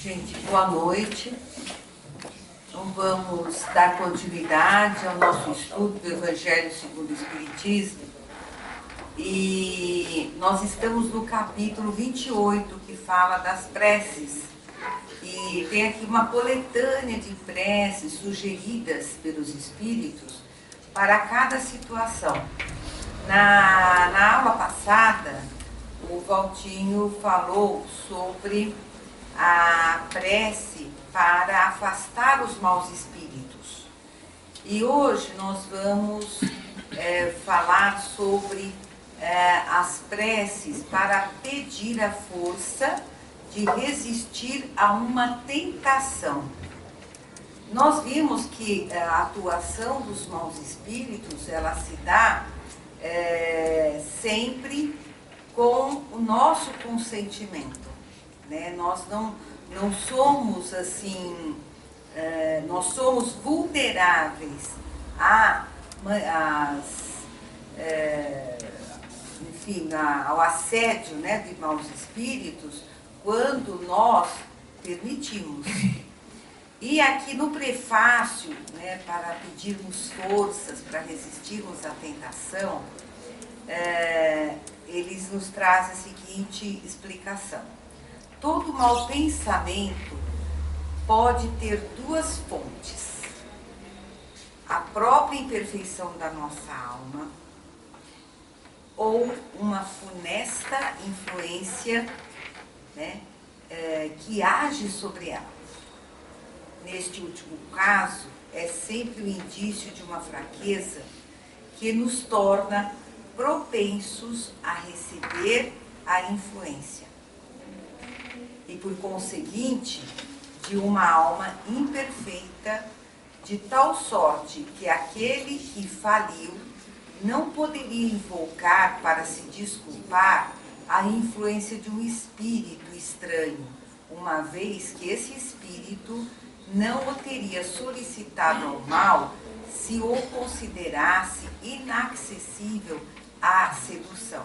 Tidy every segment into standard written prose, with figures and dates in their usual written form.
Gente, boa noite. Então vamos dar continuidade ao nosso estudo do Evangelho segundo o Espiritismo. E nós estamos no capítulo 28, que fala das preces. E tem aqui uma coletânea de preces sugeridas pelos Espíritos para cada situação. Na aula passada, o Valtinho falou sobre a prece para afastar os maus espíritos. E hoje nós vamos falar sobre as preces para pedir a força de resistir a uma tentação. Nós vimos que a atuação dos maus espíritos, ela se dá sempre com o nosso consentimento. Né? Nós não somos assim, nós somos vulneráveis ao assédio, né, de maus espíritos quando nós permitimos. E aqui no prefácio, né, para pedirmos forças para resistirmos à tentação, eles nos trazem a seguinte explicação. Todo mau pensamento pode ter duas fontes: a própria imperfeição da nossa alma ou uma funesta influência, né, que age sobre ela. Neste último caso, é sempre o indício de uma fraqueza que nos torna propensos a receber a influência. E, por conseguinte, de uma alma imperfeita, de tal sorte que aquele que faliu não poderia invocar para se desculpar a influência de um espírito estranho, uma vez que esse espírito não o teria solicitado ao mal se o considerasse inacessível à sedução.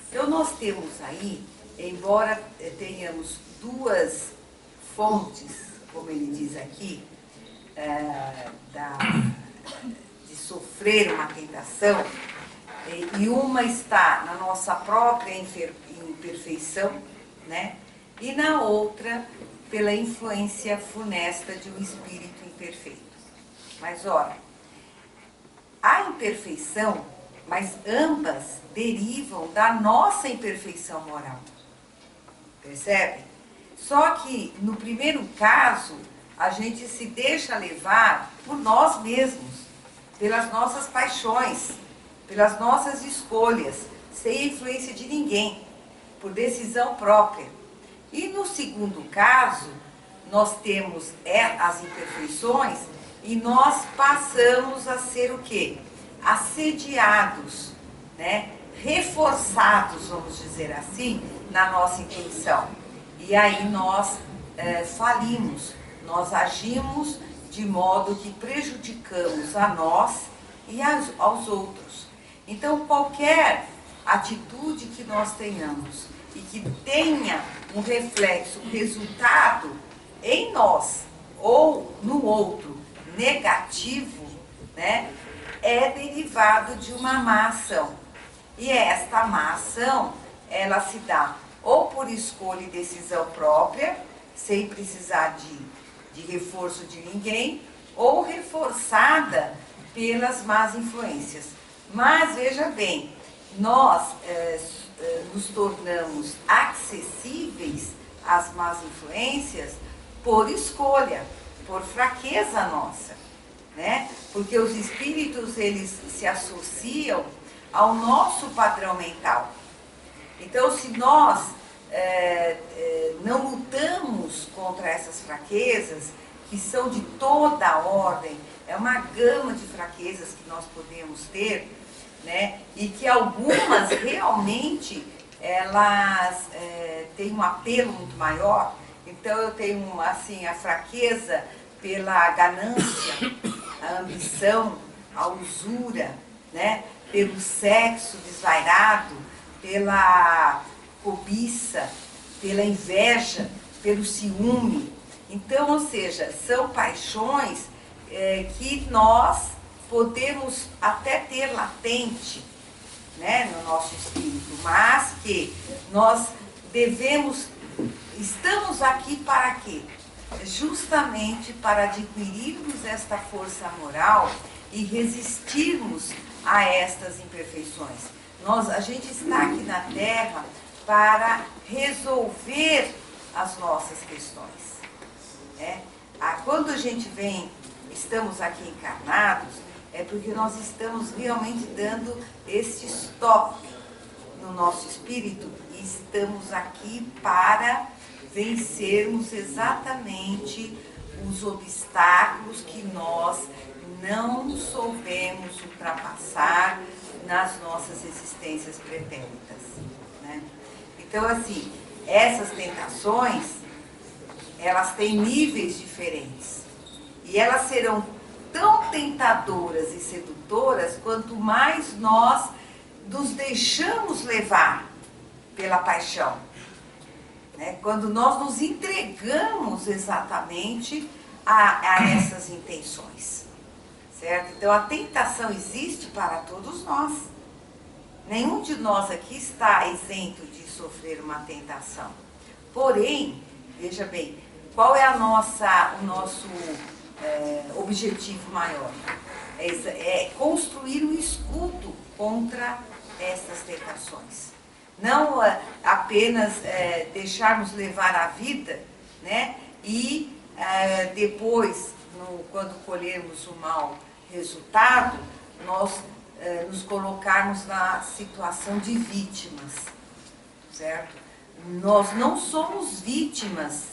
Então, nós temos aí, embora tenhamos duas fontes, como ele diz aqui, de sofrer uma tentação, e uma está na nossa própria imperfeição, né? E na outra, pela influência funesta de um espírito imperfeito. Mas, ora, a imperfeição, mas ambas derivam da nossa imperfeição moral. Percebe? Só que, no primeiro caso, a gente se deixa levar por nós mesmos, pelas nossas paixões, pelas nossas escolhas, sem influência de ninguém, por decisão própria. E no segundo caso, nós temos as imperfeições e nós passamos a ser o quê? Assediados, né? Reforçados, vamos dizer assim, na nossa intenção. E aí nós falimos, nós agimos de modo que prejudicamos a nós e aos outros. Então, qualquer atitude que nós tenhamos e que tenha um reflexo, um resultado em nós ou no outro negativo, né, é derivado de uma má ação. E esta má ação, ela se dá ou por escolha e decisão própria, sem precisar de reforço de ninguém, ou reforçada pelas más influências. Mas, veja bem, nós nos tornamos acessíveis às más influências por escolha, por fraqueza nossa, né? Porque os espíritos, eles se associam ao nosso padrão mental. Então, se nós não lutamos contra essas fraquezas, que são de toda a ordem, é uma gama de fraquezas que nós podemos ter, né? E que algumas realmente elas têm um apelo muito maior. Então, eu tenho assim, a fraqueza pela ganância, a ambição, a usura, né? Pelo sexo desvairado, pela cobiça, pela inveja, pelo ciúme. Então, ou seja, são paixões que nós podemos até ter latente, né, no nosso espírito, mas que nós estamos aqui para quê? Justamente para adquirirmos esta força moral e resistirmos a estas imperfeições. A gente está aqui na Terra para resolver as nossas questões. Né? Quando a gente estamos aqui encarnados, é porque nós estamos realmente dando este stop no nosso espírito e estamos aqui para vencermos exatamente os obstáculos que nós não soubemos ultrapassar nas nossas existências pretéritas, né? Então, assim, essas tentações, elas têm níveis diferentes e elas serão tão tentadoras e sedutoras quanto mais nós nos deixamos levar pela paixão, né? Quando nós nos entregamos exatamente a essas intenções, certo? Então a tentação existe para todos nós. Nenhum de nós aqui está isento de sofrer uma tentação. Porém, veja bem, qual é o nosso objetivo maior? É construir um escudo contra essas tentações. Não apenas deixarmos levar a vida, né? E depois, quando colhermos o mau resultado, nós nos colocarmos na situação de vítimas, certo? Nós não somos vítimas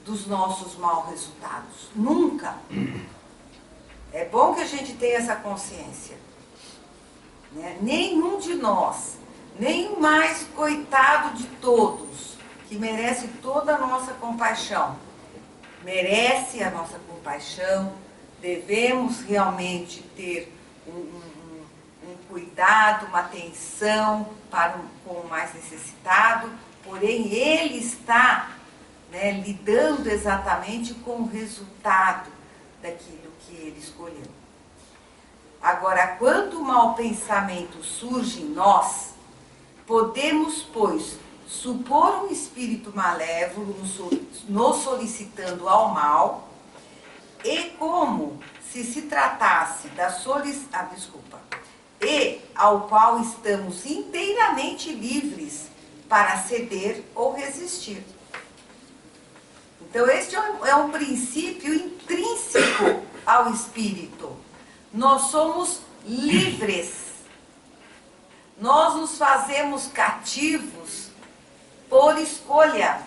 dos nossos maus resultados, nunca. É bom que a gente tenha essa consciência, né? Nenhum de nós, nem o mais coitado de todos, que merece toda a nossa compaixão, merece a nossa compaixão. Devemos realmente ter um cuidado, uma atenção com o mais necessitado, porém ele está, né, lidando exatamente com o resultado daquilo que ele escolheu. Agora, quando o mau pensamento surge em nós, podemos, pois, supor um espírito malévolo nos solicitando ao mal, e como se tratasse e ao qual estamos inteiramente livres para ceder ou resistir. Então, este é um princípio intrínseco ao espírito. Nós somos livres. Nós nos fazemos cativos por escolha.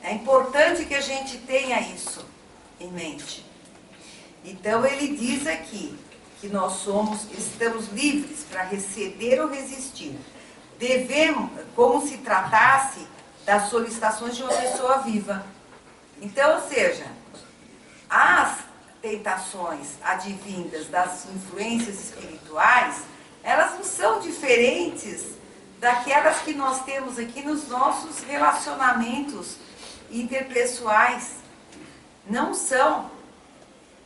É importante que a gente tenha isso em mente. Então, ele diz aqui que nós estamos livres para ceder ou resistir. Devemos, como se tratasse das solicitações de uma pessoa viva. Então, ou seja, as tentações advindas das influências espirituais, elas não são diferentes daquelas que nós temos aqui nos nossos relacionamentos interpessoais. Não são,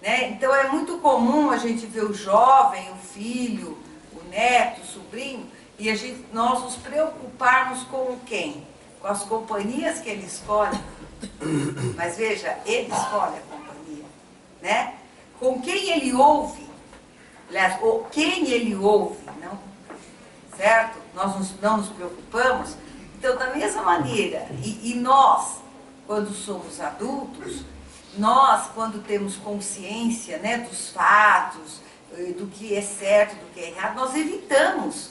né? Então é muito comum a gente ver o jovem, o filho, o neto, o sobrinho, e nós nos preocuparmos com quem? Com as companhias que ele escolhe. Mas veja, ele escolhe a companhia, né? Com quem ele ouve, aliás, quem ele ouve, não? Certo? Nós não nos preocupamos. Então, da mesma maneira, e nós, quando somos adultos, nós, quando temos consciência, né, dos fatos, do que é certo, do que é errado, nós evitamos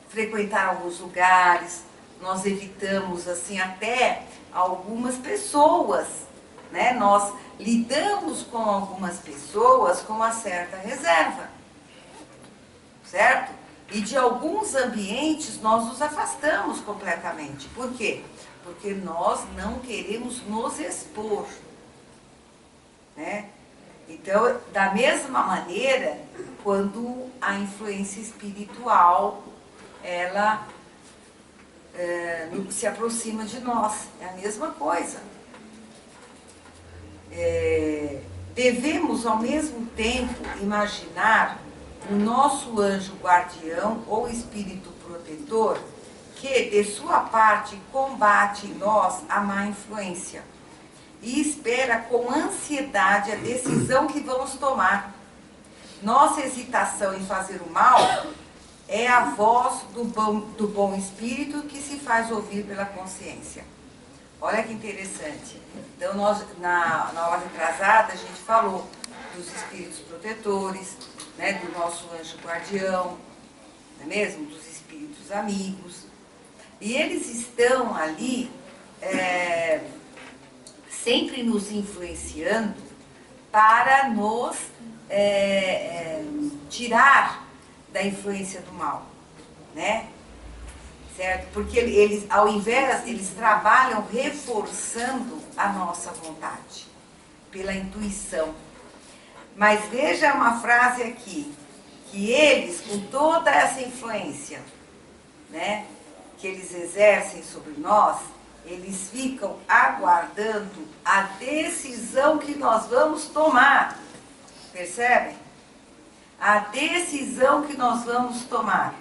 frequentar alguns lugares, nós evitamos, assim, até algumas pessoas, né? Nós lidamos com algumas pessoas com uma certa reserva, certo? E de alguns ambientes nós nos afastamos completamente. Por quê? Porque nós não queremos nos expor, né? Então, da mesma maneira, quando a influência espiritual, ela se aproxima de nós. É a mesma coisa. Devemos, ao mesmo tempo, imaginar o nosso anjo guardião ou espírito protetor que, de sua parte, combate em nós a má influência e espera com ansiedade a decisão que vamos tomar. Nossa hesitação em fazer o mal é a voz do bom espírito que se faz ouvir pela consciência. Olha que interessante. Então, nós, na aula retrasada, a gente falou dos espíritos protetores, né, do nosso anjo guardião, não é mesmo? Dos espíritos amigos. E eles estão ali sempre nos influenciando para nos tirar da influência do mal, né? Certo? Porque eles, ao invés, eles trabalham reforçando a nossa vontade, pela intuição. Mas veja uma frase aqui, que eles, com toda essa influência, né, que eles exercem sobre nós, eles ficam aguardando a decisão que nós vamos tomar. Percebem? A decisão que nós vamos tomar.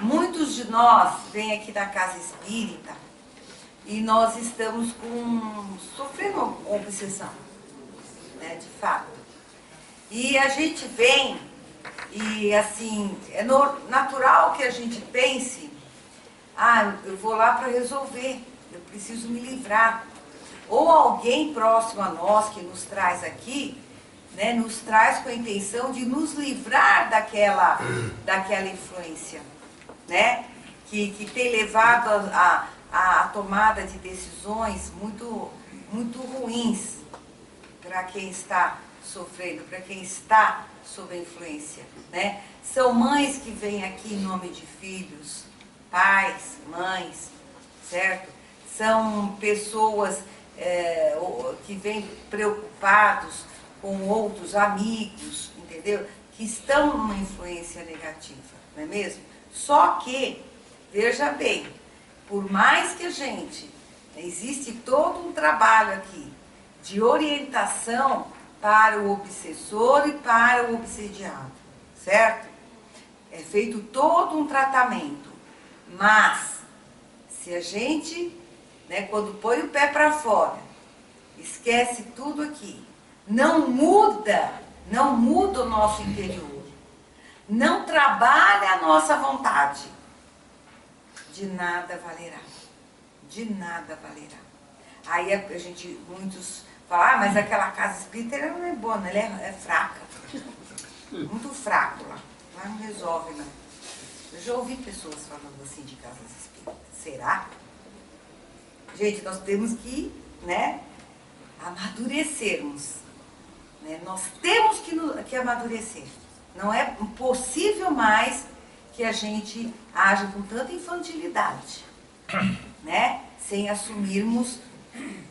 Muitos de nós vêm aqui da casa espírita e nós estamos sofrendo obsessão, né, de fato. E a gente vem e, assim, é natural que a gente pense, eu vou lá para resolver, eu preciso me livrar. Ou alguém próximo a nós que nos traz aqui, né, nos traz com a intenção de nos livrar daquela influência, né, que tem levado a tomada de decisões muito, muito ruins para quem está sofrendo, para quem está sob a influência, né? São mães que vêm aqui em nome de filhos, pais, mães, certo? São pessoas que vêm preocupados com outros amigos, entendeu? Que estão numa influência negativa, não é mesmo? Só que, veja bem, por mais que existe todo um trabalho aqui de orientação para o obsessor e para o obsediado, certo? É feito todo um tratamento, mas se a gente, né, quando põe o pé para fora, esquece tudo aqui, não muda o nosso interior, não trabalha a nossa vontade, de nada valerá, de nada valerá. Aí muitos falam, mas aquela casa espírita ela não é boa, ela é fraca, muito fraco lá não resolve não. Eu já ouvi pessoas falando assim de casas espíritas, será? Gente, nós temos que, né, amadurecermos. Nós temos que amadurecer. Não é possível mais que a gente haja com tanta infantilidade, né? Sem assumirmos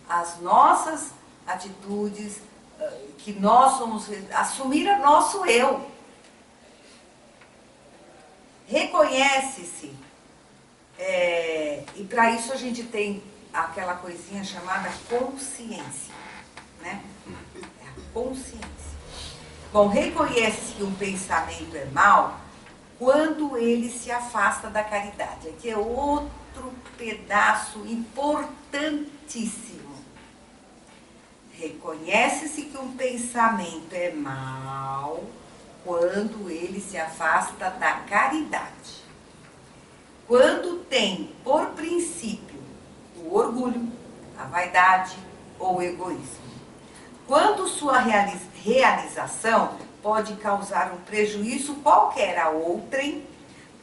as nossas atitudes, que nós somos, assumir o nosso eu. Reconhece-se, e para isso a gente tem aquela coisinha chamada consciência, né? Consciência. Bom, reconhece que um pensamento é mau quando ele se afasta da caridade. Aqui é outro pedaço importantíssimo. Reconhece-se que um pensamento é mau quando ele se afasta da caridade. Quando tem por princípio o orgulho, a vaidade ou o egoísmo. Quando sua realização pode causar um prejuízo qualquer a outrem,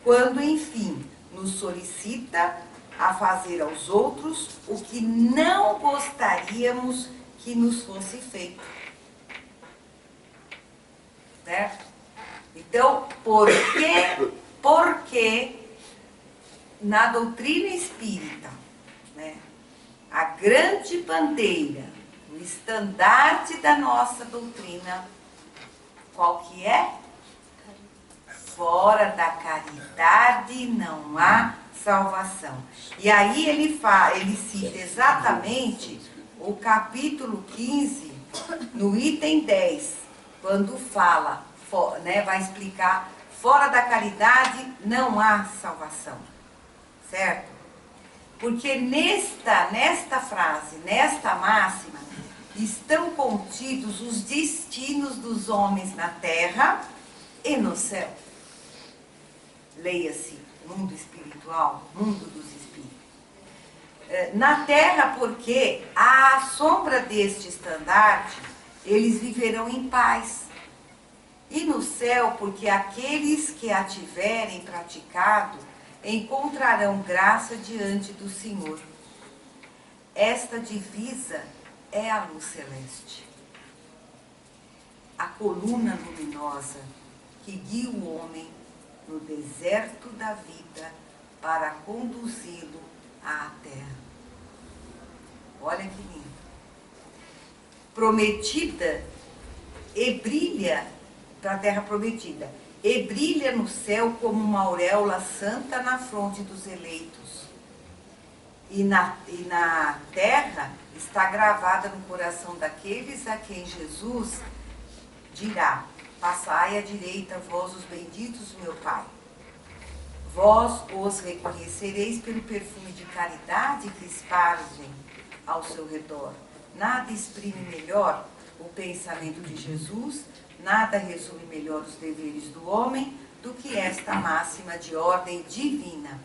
quando, enfim, nos solicita a fazer aos outros o que não gostaríamos que nos fosse feito. Certo? Então, porque na doutrina espírita, né, a grande bandeira, o estandarte da nossa doutrina, qual que é? Fora da caridade não há salvação. E aí ele cita exatamente o capítulo 15, no item 10, quando fala, né, vai explicar, fora da caridade não há salvação, certo? Porque nesta frase, nesta máxima, estão contidos os destinos dos homens na terra e no céu. Leia-se, mundo espiritual, mundo dos espíritos. Na terra, porque à sombra deste estandarte, eles viverão em paz. E no céu, porque aqueles que a tiverem praticado encontrarão graça diante do Senhor. Esta divisa é a luz celeste, a coluna luminosa que guia o homem no deserto da vida para conduzi-lo à terra. Olha que lindo. Prometida e brilha para a terra prometida, e brilha no céu como uma auréola santa na fronte dos eleitos. E na terra está gravada no coração daqueles a quem Jesus dirá: passai à direita, vós os benditos do meu Pai. Vós os reconhecereis pelo perfume de caridade que espargem ao seu redor. Nada exprime melhor o pensamento de Jesus, nada resume melhor os deveres do homem do que esta máxima de ordem divina.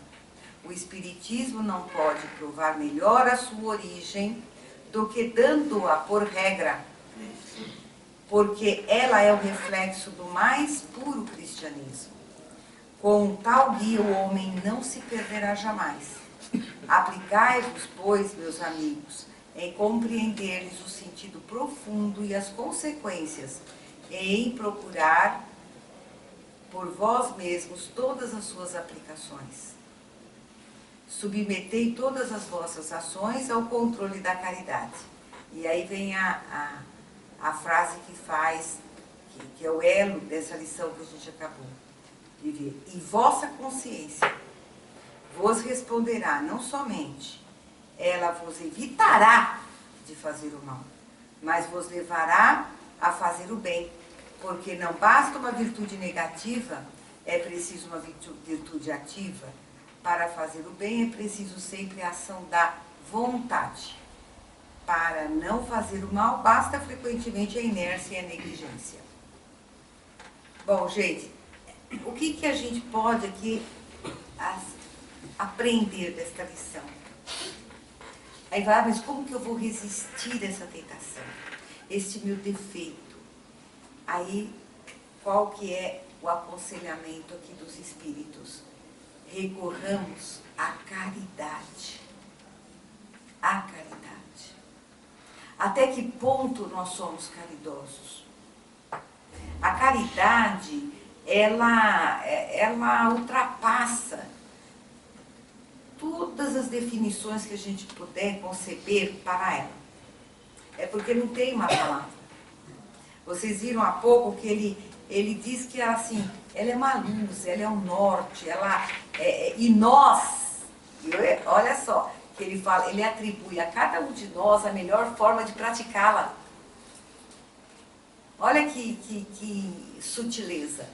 O Espiritismo não pode provar melhor a sua origem do que dando-a por regra, porque ela é o reflexo do mais puro cristianismo. Com tal guia o homem não se perderá jamais. Aplicai-vos, pois, meus amigos, em compreender-lhes o sentido profundo e as consequências, e em procurar por vós mesmos todas as suas aplicações. Submetei todas as vossas ações ao controle da caridade. E aí vem a frase que faz, que é o elo dessa lição que a gente acabou de ver. E vossa consciência vos responderá, não somente, ela vos evitará de fazer o mal, mas vos levará a fazer o bem, porque não basta uma virtude negativa, é preciso uma virtude ativa. Para fazer o bem é preciso sempre a ação da vontade. Para não fazer o mal, basta frequentemente a inércia e a negligência. Bom, gente, o que a gente pode aqui aprender desta lição? Aí vai, mas como que eu vou resistir a essa tentação? Este meu defeito. Aí, qual que é o aconselhamento aqui dos espíritos? Recorramos à caridade. À caridade. Até que ponto nós somos caridosos? A caridade, ela ultrapassa todas as definições que a gente puder conceber para ela. É porque não tem uma palavra. Vocês viram há pouco que ele diz que assim, ela é uma luz, ela é um norte, e nós, olha só, que ele fala, ele atribui a cada um de nós a melhor forma de praticá-la. Olha que sutileza.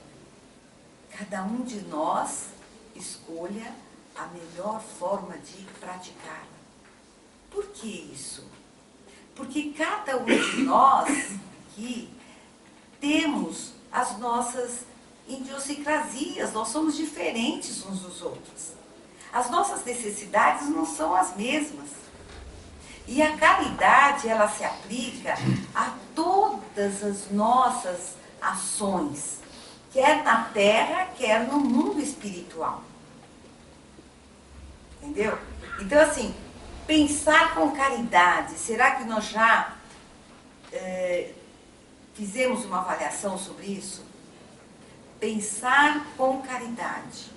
Cada um de nós escolha a melhor forma de praticá-la. Por que isso? Porque cada um de nós aqui temos as nossas idiosincrasias, nós somos diferentes uns dos outros. As nossas necessidades não são as mesmas. E a caridade, ela se aplica a todas as nossas ações, quer na terra, quer no mundo espiritual. Entendeu? Então, assim, pensar com caridade, será que nós já fizemos uma avaliação sobre isso? Pensar com caridade.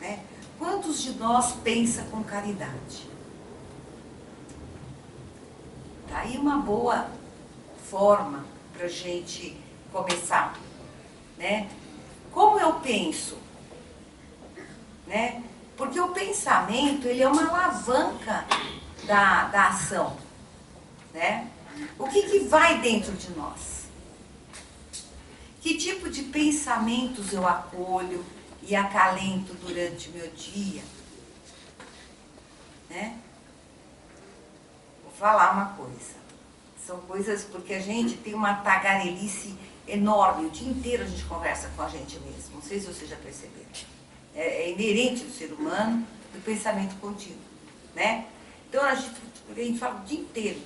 Né? Quantos de nós pensam com caridade? Tá aí uma boa forma para a gente começar. Né? Como eu penso? Né? né? Porque o pensamento, ele é uma alavanca da ação, né? O que vai dentro de nós? Que tipo de pensamentos eu acolho e acalento durante o meu dia? Né? Vou falar uma coisa. São coisas porque a gente tem uma tagarelice enorme. O dia inteiro a gente conversa com a gente mesmo. Não sei se vocês já perceberam. É inerente do ser humano do pensamento contínuo, né? Então a gente fala o dia inteiro.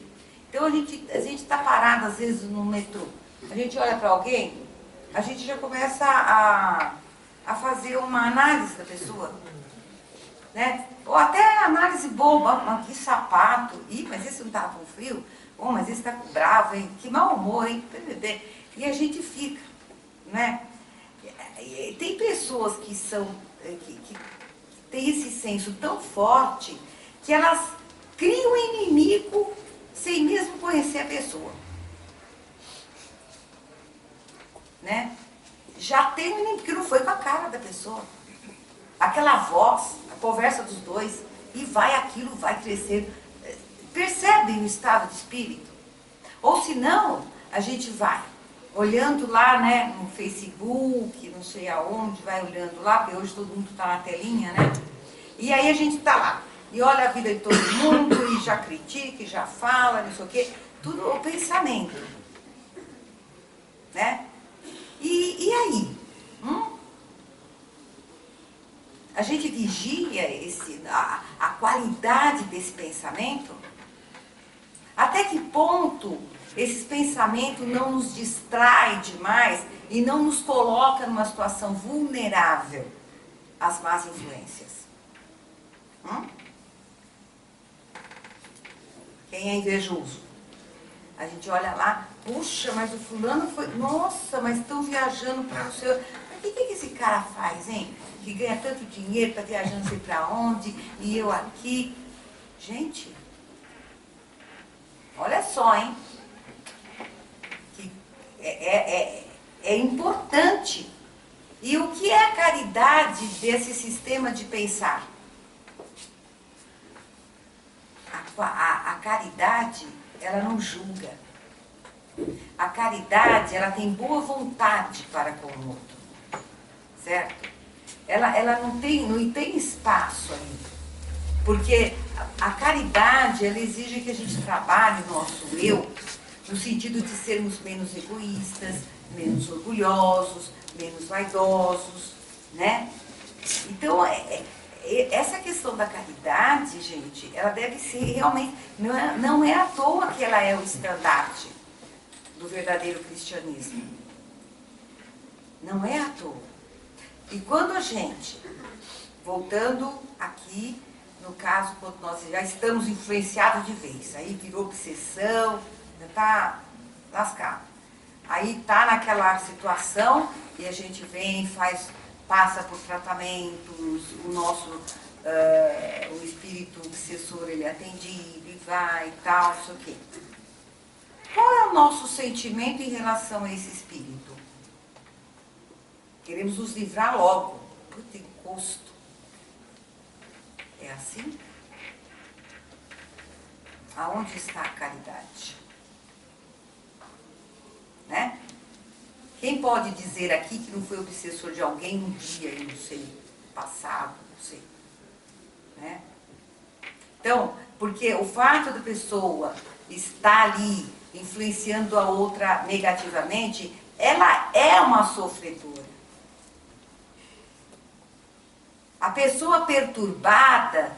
Então a gente está parado às vezes no metrô. A gente olha para alguém, a gente já começa a fazer uma análise da pessoa, né? Ou até análise boba, mas que sapato, mas esse não está com frio, mas esse está bravo, hein? Que mau humor, hein? E a gente fica, né? Tem pessoas que têm esse senso tão forte que elas criam um inimigo sem mesmo conhecer a pessoa, né? Já tem um inimigo que não foi com a cara da pessoa. Aquela voz, a conversa dos dois, e aquilo vai crescer. Percebem o estado de espírito? Ou se não, a gente vai olhando lá, né, no Facebook, não sei aonde, vai olhando lá, porque hoje todo mundo está na telinha, né? E aí a gente está lá, e olha a vida de todo mundo, e já critica, e já fala, não sei o quê, tudo o pensamento, né? E aí? A gente vigia a qualidade desse pensamento? Até que ponto esses pensamentos não nos distraem demais e não nos coloca numa situação vulnerável às más influências? Quem é invejoso? A gente olha lá, puxa, mas o fulano foi, nossa, mas estão viajando para o seu... O que esse cara faz, hein? Que ganha tanto dinheiro, está viajando não sei para onde, e eu aqui. Gente, olha só, hein? Que é importante. E o que é a caridade desse sistema de pensar? A caridade, ela não julga. A caridade, ela tem boa vontade para com o outro. Certo? Ela não tem espaço ali. Porque a caridade, ela exige que a gente trabalhe o nosso eu, no sentido de sermos menos egoístas, menos orgulhosos, menos vaidosos, né? Então, essa questão da caridade, gente, ela deve ser realmente... Não é à toa que ela é o estandarte do verdadeiro cristianismo. Não é à toa. E quando a gente, voltando aqui, no caso, quando nós já estamos influenciados de vez, aí virou obsessão, já está lascado. Aí está naquela situação e a gente vem, passa por tratamentos, o espírito obsessor, ele é atendido e vai e tal, não sei o quê. Qual é o nosso sentimento em relação a esse espírito? Queremos nos livrar logo. Puta, encosto. É assim? Aonde está a caridade? Né? Quem pode dizer aqui que não foi obsessor de alguém um dia, eu não sei, passado, não sei. Né? Então, porque o fato da pessoa estar ali influenciando a outra negativamente, ela é uma sofredora. A pessoa perturbada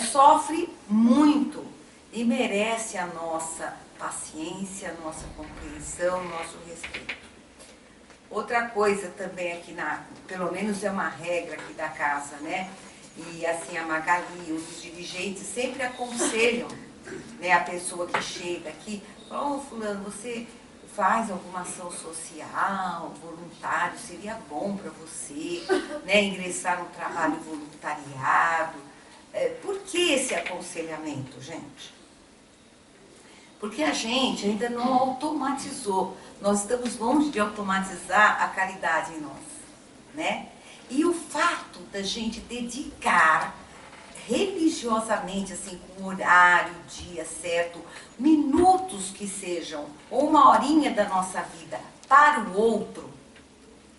sofre muito e merece a nossa paciência, a nossa compreensão, o nosso respeito. Outra coisa também aqui, pelo menos é uma regra aqui da casa, né? E assim, a Magali, os dirigentes sempre aconselham, né, a pessoa que chega aqui, fulano, você faz alguma ação social, voluntário, seria bom para você, né, ingressar no trabalho voluntariado. Por que esse aconselhamento, gente? Porque a gente ainda não automatizou. Nós estamos longe de automatizar a caridade em nós, né? E o fato da gente dedicar religiosamente, assim, com horário, dia certo, minutos que sejam, ou uma horinha da nossa vida para o outro,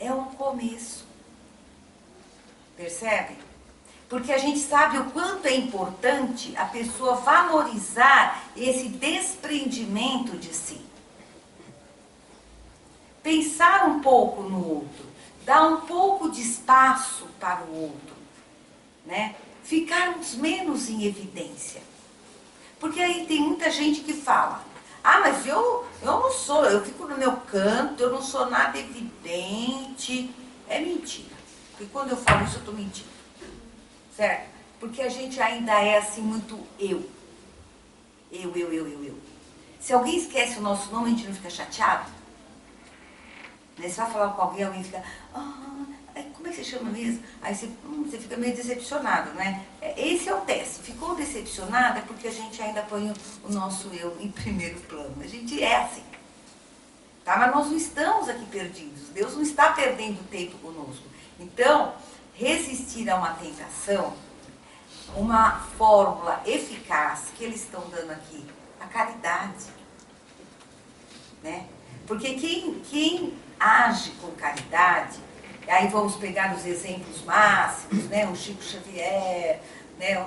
é um começo. Percebe? Porque a gente sabe o quanto é importante a pessoa valorizar esse desprendimento de si. Pensar um pouco no outro, dar um pouco de espaço para o outro, né? Ficarmos menos em evidência. Porque aí tem muita gente que fala, ah, mas eu não sou, eu fico no meu canto, eu não sou nada evidente. É mentira. Porque quando eu falo isso, eu estou mentindo. Certo? Porque a gente ainda é assim muito eu. Eu. Se alguém esquece o nosso nome, a gente não fica chateado? Né? Você vai falar com alguém fica, como é que você chama mesmo? Aí você fica meio decepcionado, né? Esse é o teste. Ficou decepcionado é porque a gente ainda põe o nosso eu em primeiro plano. A gente é assim. Tá? Mas nós não estamos aqui perdidos. Deus não está perdendo tempo conosco. Então, resistir a uma tentação, uma fórmula eficaz que eles estão dando aqui, a caridade. Né? Porque quem age com caridade, aí vamos pegar os exemplos máximos, né? O Chico Xavier, né?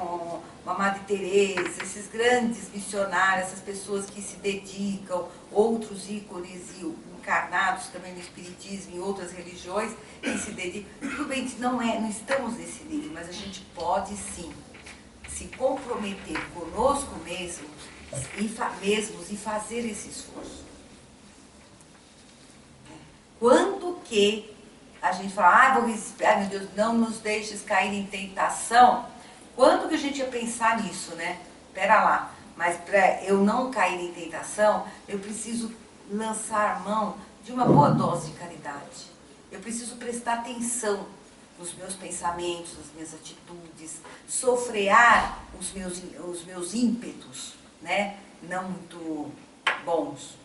Uma Madre Teresa, esses grandes missionários, essas pessoas que se dedicam, outros ícones e encarnados também no Espiritismo e outras religiões que se dedicam. Tudo bem, não estamos nesse nível, mas a gente pode sim se comprometer conosco mesmos e fazer esse esforço. Quando que a gente fala, meu Deus, não nos deixes cair em tentação, quando que a gente ia pensar nisso, né? Pera lá, mas para eu não cair em tentação, eu preciso lançar mão de uma boa dose de caridade. Eu preciso prestar atenção nos meus pensamentos, nas minhas atitudes, sofrear os meus ímpetos, né? Não muito bons.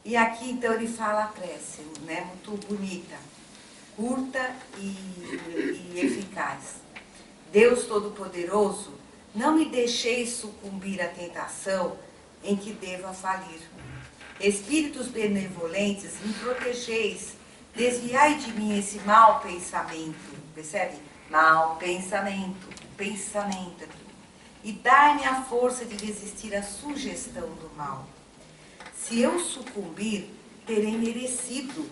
E aqui, então, ele fala a prece, né? Muito bonita, curta e eficaz. Deus Todo-Poderoso, não me deixeis sucumbir à tentação em que deva falir. Espíritos benevolentes, me protegeis, desviai de mim esse mau pensamento, percebe? Mau pensamento. E dai-me a força de resistir à sugestão do mal. Se eu sucumbir, terei merecido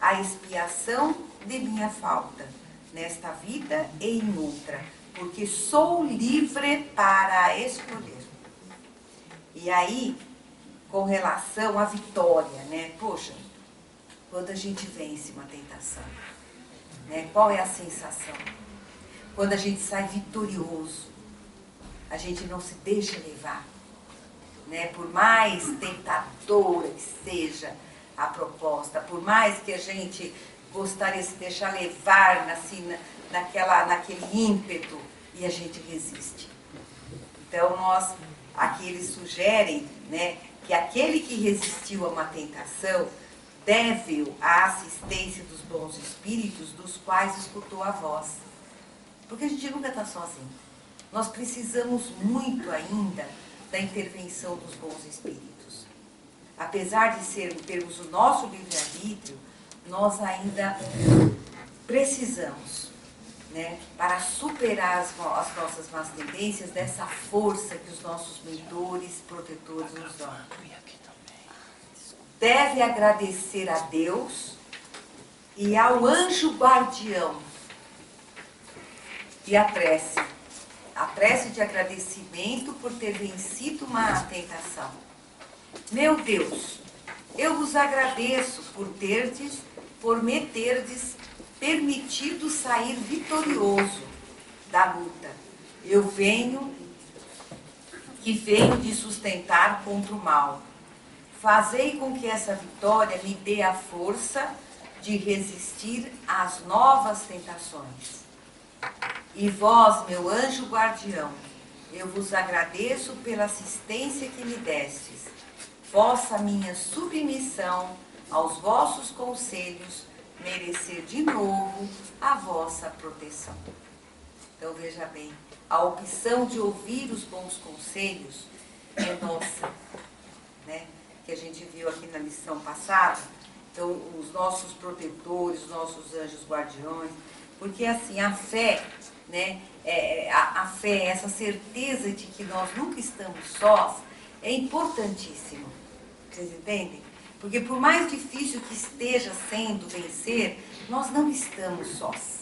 a expiação de minha falta, nesta vida e em outra, porque sou livre para escolher. E aí, com relação à vitória, né? Poxa, quando a gente vence uma tentação, né? Qual é a sensação? Quando a gente sai vitorioso, a gente não se deixa levar. Né? Por mais tentadora que seja a proposta, por mais que a gente gostaria de se deixar levar assim, naquele ímpeto, e a gente resiste. Então, aqui eles sugerem, né, que aquele que resistiu a uma tentação deve-o à assistência dos bons espíritos, dos quais escutou a voz. Porque a gente nunca está sozinho. Nós precisamos muito ainda da intervenção dos bons espíritos. Apesar de termos o nosso livre-arbítrio, nós ainda precisamos, né, para superar as nossas más tendências, dessa força que os nossos mentores, protetores nos dão. Deve agradecer a Deus e ao anjo guardião. E a prece de agradecimento por ter vencido uma tentação. Meu Deus, eu vos agradeço por me terdes permitido sair vitorioso da luta. Eu venho de sustentar contra o mal. Fazei com que essa vitória me dê a força de resistir às novas tentações. E vós, meu anjo guardião, eu vos agradeço pela assistência que me destes. Vossa minha submissão aos vossos conselhos merecer de novo a vossa proteção. Então veja bem, a opção de ouvir os bons conselhos é nossa, né? Que a gente viu aqui na lição passada. Então, os nossos protetores, os nossos anjos guardiões, porque assim, a fé, né, a fé, essa certeza de que nós nunca estamos sós, é importantíssimo. Vocês entendem? Porque por mais difícil que esteja sendo vencer, nós não estamos sós.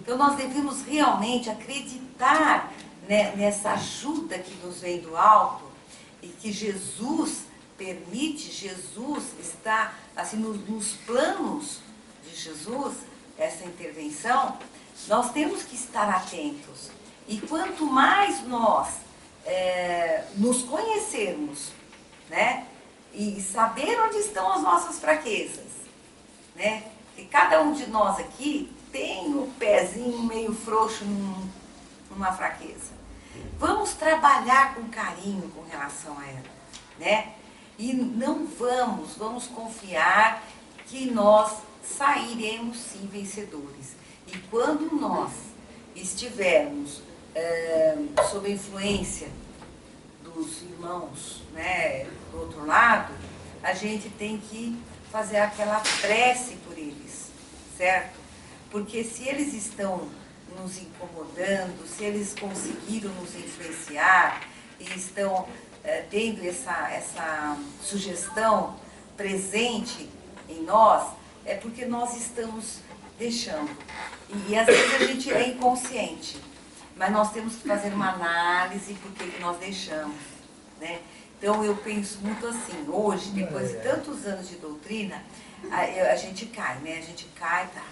Então nós devemos realmente acreditar, né, nessa ajuda que nos vem do alto e que Jesus permite, Jesus está assim nos planos de Jesus, essa intervenção. Nós temos que estar atentos. E quanto mais nós nos conhecermos, né, e saber onde estão as nossas fraquezas, né? E cada um de nós aqui tem o pezinho meio frouxo numa fraqueza. Vamos trabalhar com carinho com relação a ela, né? E não vamos confiar que nós sairemos sim vencedores. E quando nós estivermos sob a influência dos irmãos, né, do outro lado, a gente tem que fazer aquela prece por eles, certo? Porque se eles estão nos incomodando, se eles conseguiram nos influenciar e estão tendo essa sugestão presente em nós, é porque nós estamos deixando. E às vezes a gente é inconsciente, mas nós temos que fazer uma análise por que nós deixamos, né? Então eu penso muito assim, hoje, depois de tantos anos de doutrina, a gente cai, né? A gente cai, tá?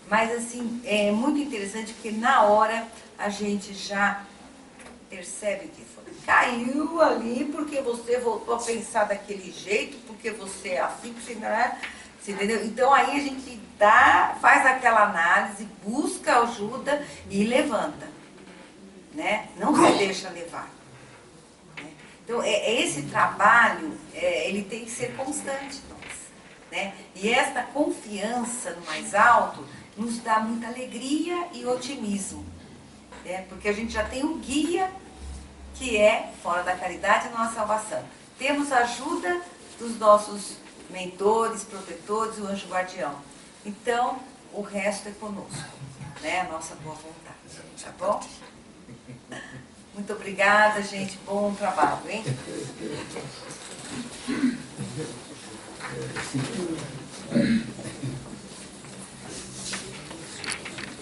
Mas assim, é muito interessante porque na hora a gente já percebe que foi. Caiu ali porque você voltou a pensar daquele jeito, porque você é assim, porque não é, você entendeu? Então aí a gente faz aquela análise, busca ajuda e levanta, né? Não se deixa levar. Né? Então esse trabalho, ele tem que ser constante, né? E esta confiança no mais alto nos dá muita alegria e otimismo, né? Porque a gente já tem um guia que é, fora da caridade, a nossa salvação. Temos a ajuda dos nossos mentores, protetores, o anjo guardião. Então, o resto é conosco, né? A nossa boa vontade, tá bom? Muito obrigada, gente. Bom trabalho, hein? Sim.